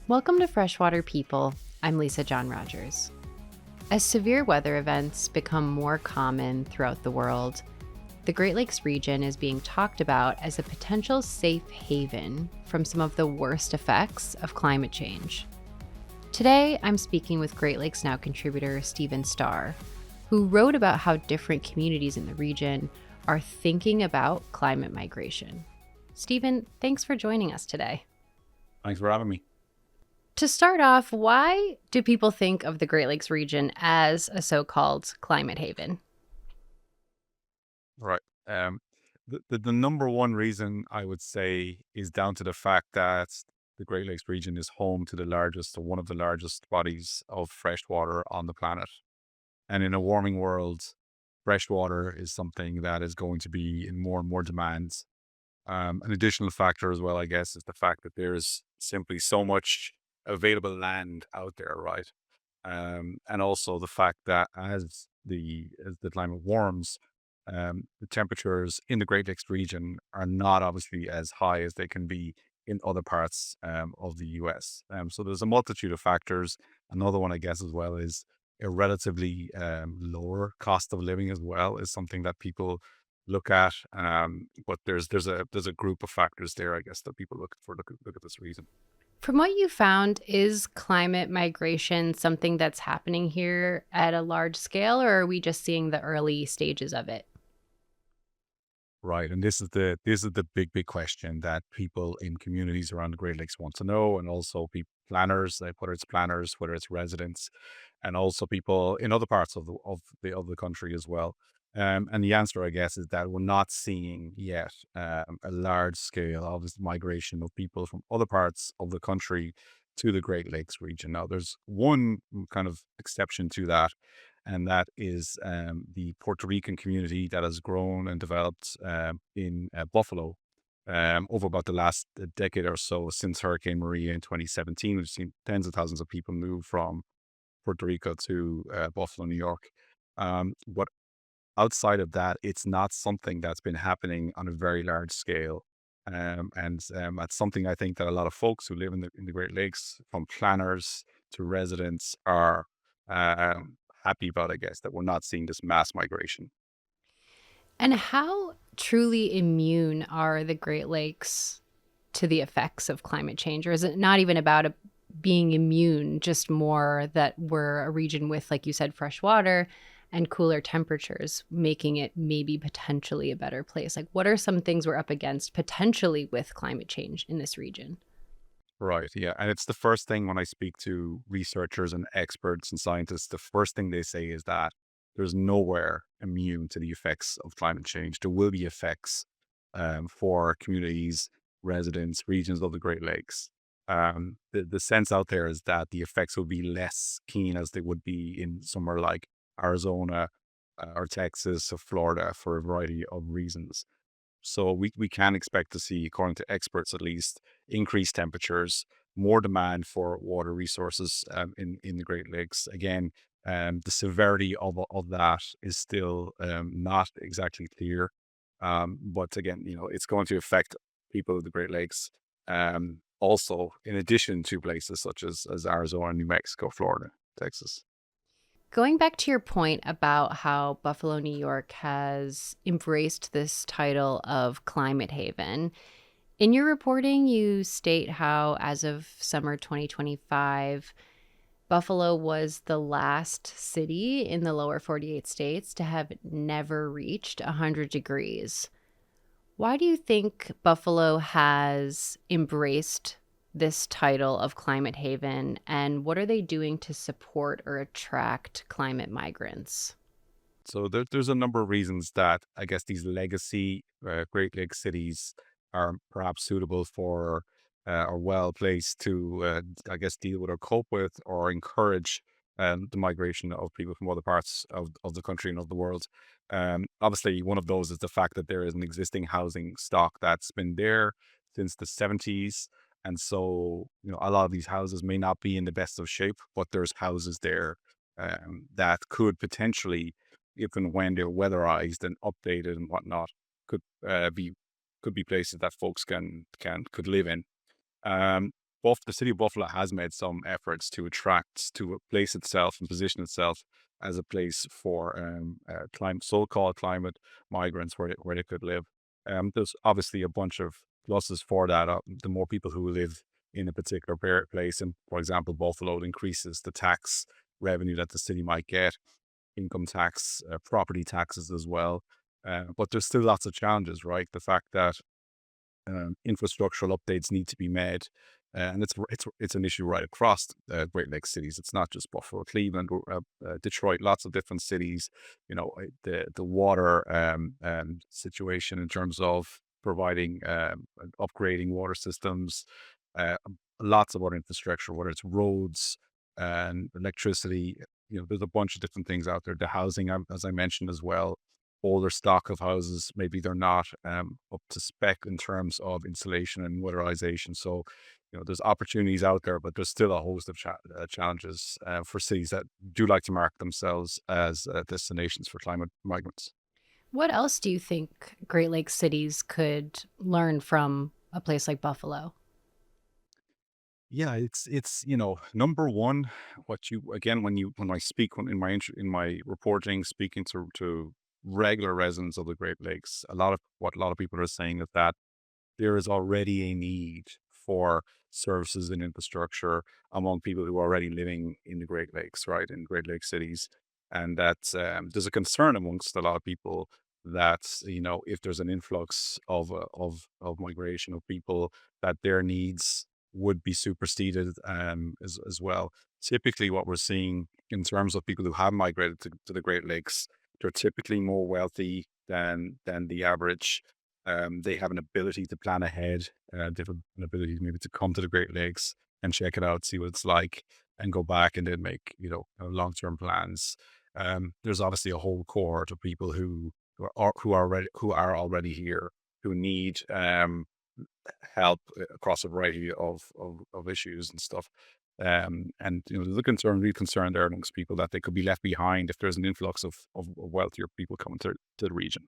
Welcome to Freshwater People. I'm Lisa John Rogers. As severe weather events become more common throughout the world, the Great Lakes region is being talked about as a potential safe haven from some of the worst effects of climate change. Today, I'm speaking with Great Lakes Now contributor Stephen Starr, who wrote about how different communities in the region are thinking about climate migration. Stephen, thanks for joining us today. Thanks for having me. To start off, why do people think of the Great Lakes region as a so-called climate haven? Right. Um, the number one reason I would say is down to the fact that the Great Lakes region is home to the largest or one of the largest bodies of fresh water on the planet. And in a warming world, fresh water is something that is going to be in more and more demand. An additional factor as well, I guess, is the fact that there's simply so much available land out there, right? And also the fact that as the climate warms, the temperatures in the Great Lakes region are not obviously as high as they can be in other parts of the US. So there's a multitude of factors. Another one, I guess, as well is a relatively lower cost of living as well is something that people look at. But there's a group of factors there, I guess, that people look at this reason. From what you found, is climate migration something that's happening here at a large scale, or are we just seeing the early stages of it? Right, and this is the big question that people in communities around the Great Lakes want to know, and also people planners, like whether it's planners, whether it's residents, and also people in other parts of the country as well. And the answer, I guess, is that we're not seeing yet a large scale of this migration of people from other parts of the country to the Great Lakes region. Now, there's one kind of exception to that, and that is the Puerto Rican community that has grown and developed in Buffalo over about the last decade or so since Hurricane Maria in 2017. We've seen tens of thousands of people move from Puerto Rico to Buffalo, New York. But outside of that, it's not something that's been happening on a very large scale. And that's something I think that a lot of folks who live in the Great Lakes, from planners to residents, are happy about. I guess that we're not seeing this mass migration. And how truly immune are the Great Lakes to the effects of climate change? Or is it not even about being immune, just more that we're a region with, like you said, fresh water and cooler temperatures, making it maybe potentially a better place? Like, what are some things we're up against potentially with climate change in this region? Right. Yeah. And it's the first thing when I speak to researchers and experts and scientists, the first thing they say is that there's nowhere immune to the effects of climate change. There will be effects for communities, residents, regions of the Great Lakes. The sense out there is that the effects will be less keen as they would be in somewhere like Arizona or Texas or Florida for a variety of reasons. So we can expect to see, according to experts at least, increased temperatures, more demand for water resources in the Great Lakes. Again, the severity of that is still not exactly clear. But again, it's going to affect people of the Great Lakes. Also, in addition to places such as Arizona, New Mexico, Florida, Texas. Going back to your point about how Buffalo, New York has embraced this title of climate haven, in your reporting, you state how, as of summer 2025, Buffalo was the last city in the lower 48 states to have never reached 100 degrees. Why do you think Buffalo has embraced this title of climate haven, and what are they doing to support or attract climate migrants? So there's a number of reasons that I guess these legacy Great Lakes cities are perhaps suitable for or well placed to, I guess, deal with or cope with or encourage the migration of people from other parts of the country and of the world. Obviously, one of those is the fact that there is an existing housing stock that's been there since the 70s. And so, a lot of these houses may not be in the best of shape, but there's houses there that could potentially, if and when they're weatherized and updated and whatnot, could be places that folks could live in. the city of Buffalo has made some efforts to place itself and position itself as a place for so-called climate migrants where they could live. There's obviously a bunch of pluses for that. The more people who live in a particular place, and for example, Buffalo, it increases the tax revenue that the city might get, income tax, property taxes as well. But there's still lots of challenges, right? The fact that infrastructural updates need to be made, and it's an issue right across Great Lakes cities. It's not just Buffalo, Cleveland, or, Detroit. Lots of different cities. The water situation in terms of providing and upgrading water systems, uh, lots of other infrastructure, whether it's roads and electricity. There's a bunch of different things out there. The housing, as I mentioned as well, older stock of houses, maybe they're not up to spec in terms of insulation and weatherization. So, there's opportunities out there, but there's still a host of challenges for cities that do like to mark themselves as destinations for climate migrants. What else do you think Great Lakes cities could learn from a place like Buffalo? Yeah, it's number one, what you again when I speak in my reporting, speaking to regular residents of the Great Lakes, a lot of people are saying that there is already a need for services and infrastructure among people who are already living in the Great Lakes, right, in Great Lakes cities, and that there's a concern amongst a lot of people that if there's an influx of migration of people, that their needs would be superseded as well. Typically, what we're seeing in terms of people who have migrated to the Great Lakes, they're typically more wealthy than the average. They have an ability to plan ahead. They have an ability maybe to come to the Great Lakes and check it out, see what it's like, and go back and then make long-term plans. There's obviously a whole cohort of people who are already here, who need help across a variety of issues and stuff. And there's a real concern there amongst people that they could be left behind if there's an influx of wealthier people coming to the region.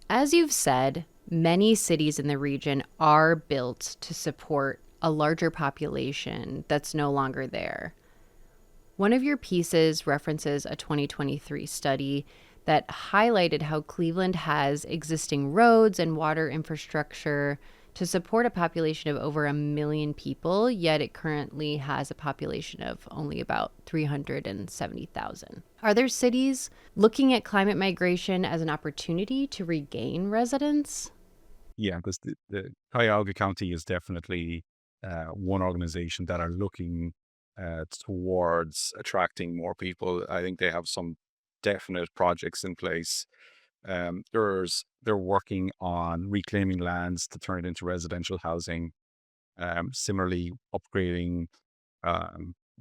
As you've said, many cities in the region are built to support a larger population that's no longer there. One of your pieces references a 2023 study that highlighted how Cleveland has existing roads and water infrastructure to support a population of over 1 million people, yet it currently has a population of only about 370,000. Are there cities looking at climate migration as an opportunity to regain residents? Yeah, because the Cuyahoga County is definitely one organization that are looking towards attracting more people. I think they have some definite projects in place. They're working on reclaiming lands to turn it into residential housing. Similarly, upgrading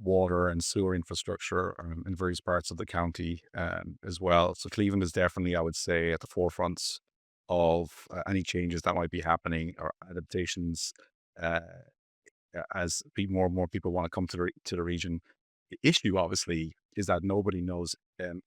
water and sewer infrastructure in various parts of the county as well. So Cleveland is definitely, I would say, at the forefront of any changes that might be happening or adaptations uh, as more and more people want to come to the region. The issue, obviously, is that nobody knows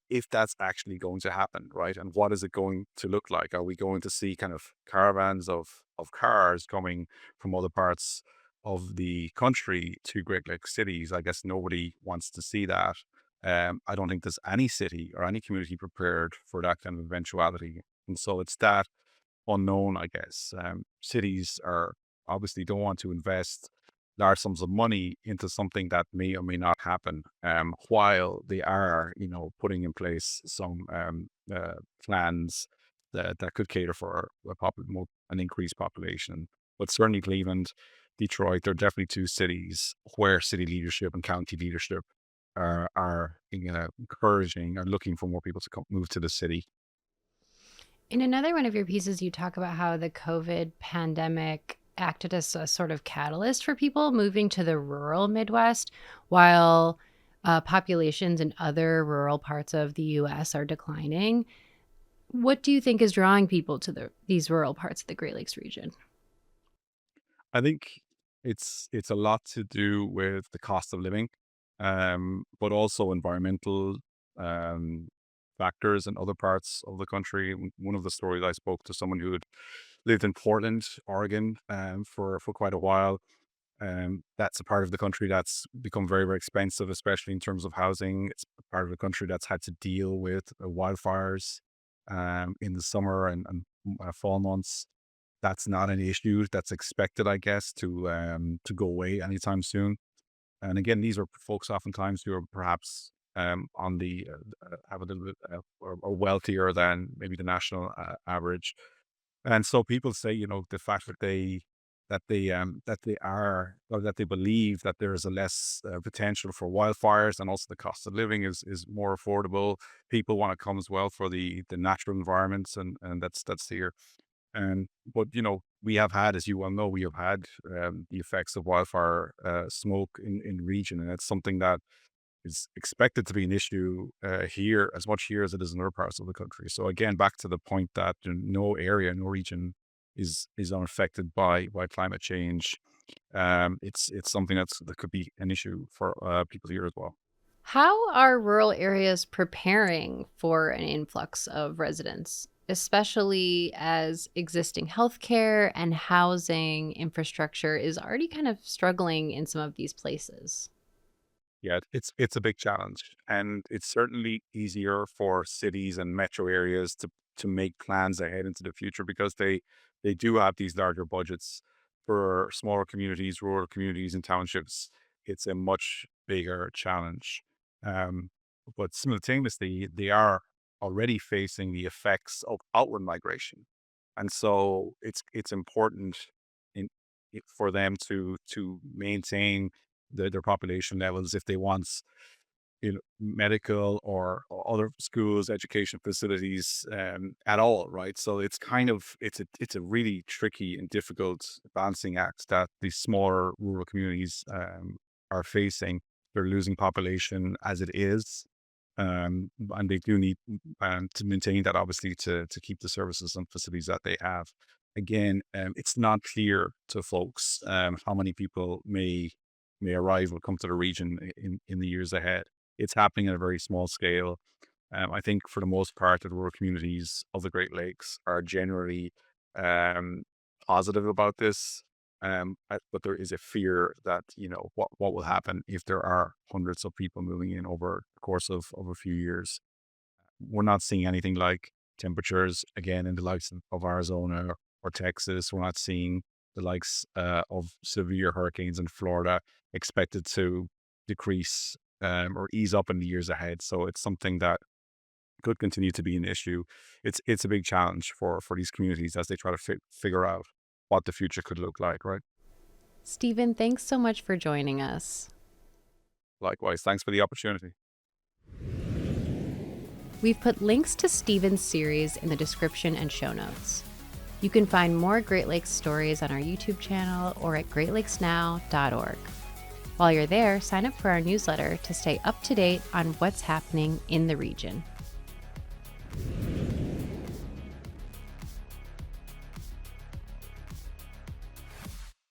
if that's actually going to happen, right? And what is it going to look like? Are we going to see kind of caravans of cars coming from other parts of the country to Great Lakes cities? I guess nobody wants to see that. I don't think there's any city or any community prepared for that kind of eventuality. And so it's that unknown, I guess. Cities are obviously don't want to invest large sums of money into something that may or may not happen, while they are, putting in place some plans that could cater for an increased population. But certainly Cleveland, Detroit, they're definitely two cities where city leadership and county leadership are encouraging and looking for more people to move to the city. In another one of your pieces, you talk about how the COVID pandemic acted as a sort of catalyst for people moving to the rural Midwest, while populations in other rural parts of the US are declining. What do you think is drawing people to these rural parts of the Great Lakes region? I think it's a lot to do with the cost of living, but also environmental um, factors in other parts of the country. One of the stories, I spoke to someone who had lived in Portland, Oregon, for quite a while, That's a part of the country that's become very, very expensive, especially in terms of housing. It's a part of the country that's had to deal with wildfires in the summer and fall months. That's not an issue that's expected, I guess, to go away anytime soon. And again, these are folks oftentimes who are perhaps on the have a little bit or wealthier than maybe the national average. And so people say, the fact that they are or that they believe that there is a less potential for wildfires, and also the cost of living is more affordable. People want to come as well for the natural environments, and that's here. And but we have had, as you well know, we have had the effects of wildfire smoke in the region, and it's something that is expected to be an issue here as much here as it is in other parts of the country. So again, back to the point that no area, no region is unaffected by climate change. It's something that could be an issue for people here as well. How are rural areas preparing for an influx of residents, especially as existing healthcare and housing infrastructure is already kind of struggling in some of these places? Yeah, it's a big challenge, and it's certainly easier for cities and metro areas to make plans ahead into the future because they do have these larger budgets. For smaller communities, rural communities, and townships, it's a much bigger challenge. Um, but simultaneously, they are already facing the effects of outward migration, and so it's important in, for them to maintain their population levels if they want medical or other schools, education facilities at all, right? So it's kind of it's a really tricky and difficult balancing act that these smaller rural communities are facing. They're losing population as it is, and they do need to maintain that, obviously, to keep the services and facilities that they have. Again, it's not clear to folks how many people may arrive or come to the region in the years ahead. It's happening at a very small scale. I think for the most part, the rural communities of the Great Lakes are generally um, positive about this. But there is a fear that, what will happen if there are hundreds of people moving in over the course of a few years. We're not seeing anything like temperatures again in the likes of Arizona or Texas. We're not seeing the likes of severe hurricanes in Florida expected to decrease or ease up in the years ahead. So it's something that could continue to be an issue. It's a big challenge for these communities as they try to figure out what the future could look like. Right. Stephen, thanks so much for joining us. Likewise, thanks for the opportunity. We've put links to Stephen's series in the description and show notes. You can find more Great Lakes stories on our YouTube channel or at greatlakesnow.org. While you're there, sign up for our newsletter to stay up to date on what's happening in the region.